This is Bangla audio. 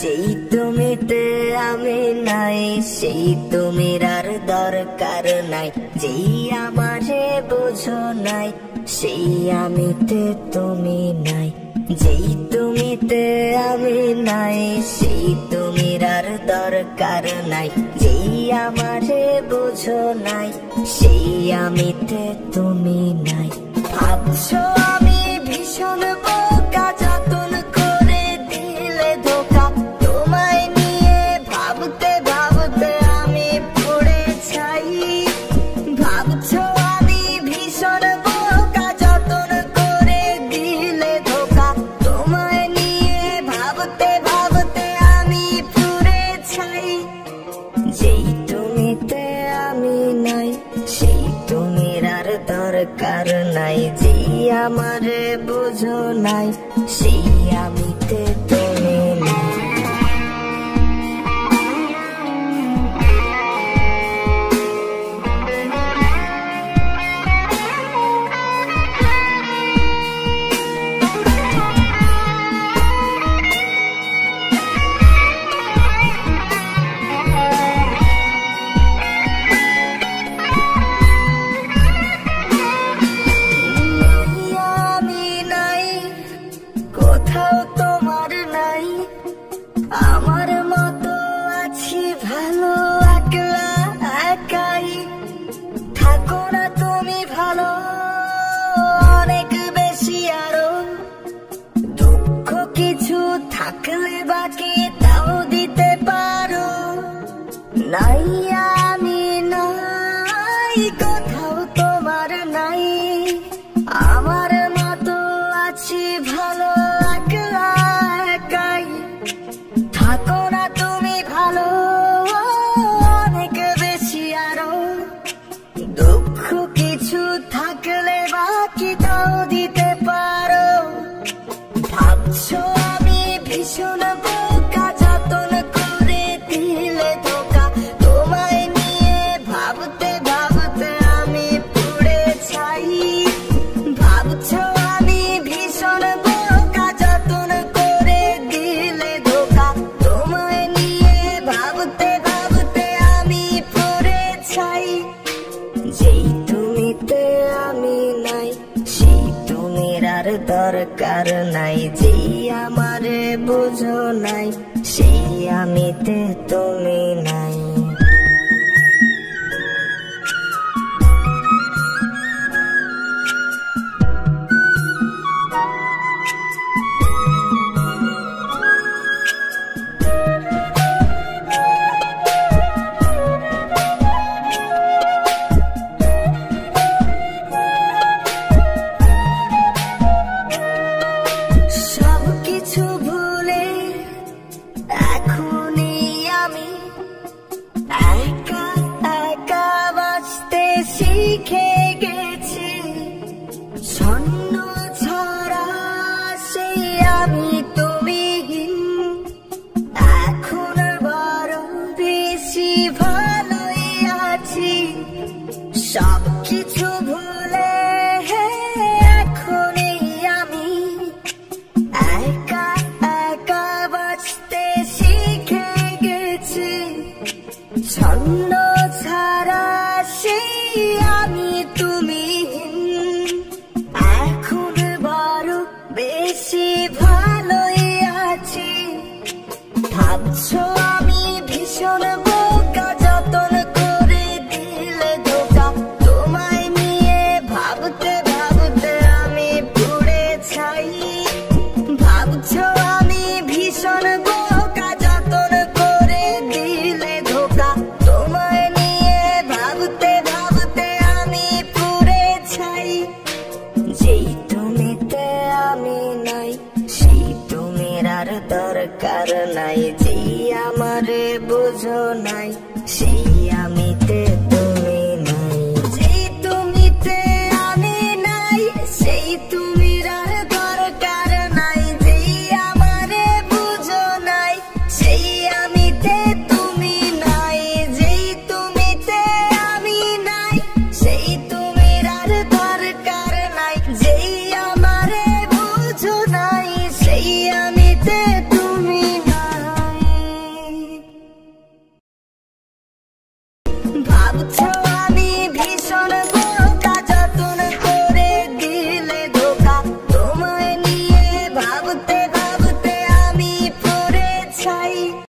যেই তুমিতে আমি নাই, সেই তুমির আর দরকার নাই। যেই আমারে বোঝো নাই, সেই আমিতে তুমি নাই। যেই তুমিতে আমি নাই, সেই তুমির আর দরকার নাই। যেই আমারে বোঝো নাই, সেই আমিতে তুমি নাই। ভাবছো আমি ভীষণ বোকা, যতন করে দিলে ধোকা। তোমায় নিয়ে ভাবতে ভাবতে আমি পড়ে ছাই। ভাবছো আমি ভীষণ বোকা, যতন করে দিলে ধোকা। তোমায় নিয়ে ভাবতে ভাবতে আমি পড়ে ছাই। যেই তুমিতে আমি নাই, সেই তুমির আর দরকার নাই। যেই আমারে বুঝো নাই, সেই আমিতে তুমি নাই। কোথাও তোমার নাই, আমার মতো আছি ভালো একলা একাই। থাকো না তুমি ভালো অনেক বেশি আরো। দুঃখ কিছু থাকলে বাকি তাও দিতে পারো। নাই আমি নাই, কোথাও তোমার নাই, আমার মতো আছি ভালো একলা একাই। থাকো না তুমি ভালো অনেক বেশি আরো। দুঃখ কিছু থাকলে বাকি তাও দিতে পারো। ভাবছো আমি ভীষণ বোকা, যতন করে দিলে ধোকা। তোমায় নিয়ে ভাবতে ভাবতে আমি পড়ে ছাই। ভাবছো আমি ভীষণ বোকা, যতন করে দিলে ধোকা। তোমায় নিয়ে ভাবতে ভাবতে আমি পড়ে ছাই। যেই তুমিতে আমি নাই, সেই তুমির আর দরকার নাই। যেই আমারে বুঝো নাই, সেই আমিতে তুমি নাই। সবকিছু ভুলে এখনই আমি একা একা বাঁচতে শিখে গেছি। ছন্ন ছড়া সেই আমি তুমিহীন, এখন বড় বেশি ভালোই আছি। সবকিছু ভুলে এখনই আমি একা একা বাঁচতে শিখে গেছি। ছন্ন ছাড়া সেই আমি তুমিহীন, এখন বড় বেশি ভালোই আছি। ভাবছো আমি ভীষণ বোকা, যতন করে দিলে ধোকা। তোমায় নিয়ে ভাবতে ভাবতে আমি পড়ে ছাই। ভাবছো আমি ভীষণ বোকা, যতন করে দিলে ধোকা। তোমায় নিয়ে ভাবতে ভাবতে আমি পড়ে ছাই। যেই তুমিতে আমি নাই, সেই তুমির আর দরকার নাই। যেই আমারে বুঝো নাই, সেই আমিতে তুমি নাই। যেই তুমিতে আমি নাই, সেই তুমির আর দরকার নাই। যেই আমারে বুঝো নাই, সেই আমিতে তুমি নাই। যেই তুমিতে আমি নাই, সেই তুমির আর দরকার নাই। যেই আমারে বুঝো নাই, সেই আমিতে তুমি নাই। love to